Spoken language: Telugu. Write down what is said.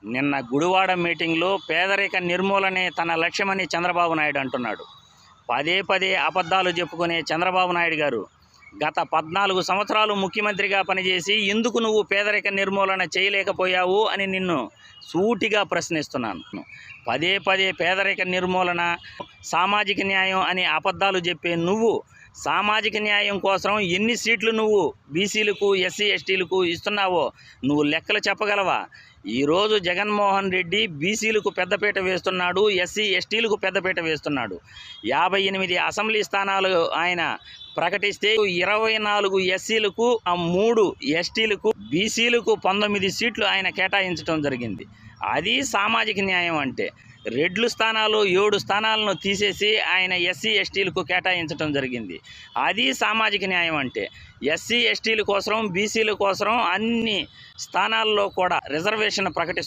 నిన్న గుడివాడ మీటింగ్లో పేదరిక నిర్మూలనే తన లక్ష్యమని చంద్రబాబు నాయుడు అంటున్నాడు. పదే పదే అబద్ధాలు చెప్పుకునే చంద్రబాబు నాయుడు గారు గత 14 సంవత్సరాలు ముఖ్యమంత్రిగా పనిచేసి ఎందుకు నువ్వు పేదరిక నిర్మూలన చేయలేకపోయావు అని నిన్ను సూటిగా ప్రశ్నిస్తున్నాను. పదే పదే పేదరిక నిర్మూలన, సామాజిక న్యాయం అని అబద్ధాలు చెప్పే నువ్వు సామాజిక న్యాయం కోసం ఎన్ని సీట్లు నువ్వు బీసీలకు, ఎస్సీ, ఎస్టీలకు ఇస్తున్నావో నువ్వు లెక్కలు చెప్పగలవా? ఈరోజు జగన్మోహన్ రెడ్డి బీసీలకు పెద్దపీట వేస్తున్నాడు, ఎస్సీ, ఎస్టీలకు పెద్దపీట వేస్తున్నాడు. 58 అసెంబ్లీ స్థానాలు ఆయన ప్రకటిస్తే 24 ఎస్సీలకు, 3 ఎస్టీలకు, బీసీలకు 19 సీట్లు ఆయన కేటాయించడం జరిగింది. అది సామాజిక న్యాయం అంటే. రెడ్లు స్థానాలు 7 స్థానాలను తీసేసి ఆయన ఎస్సీ, ఎస్టీలకు కేటాయించడం జరిగింది. అది సామాజిక న్యాయం అంటే. ఎస్సీ, ఎస్టీల కోసం, బీసీల కోసం అన్ని స్థానాల్లో కూడా రిజర్వేషన్ ప్రకటిస్తున్నారు.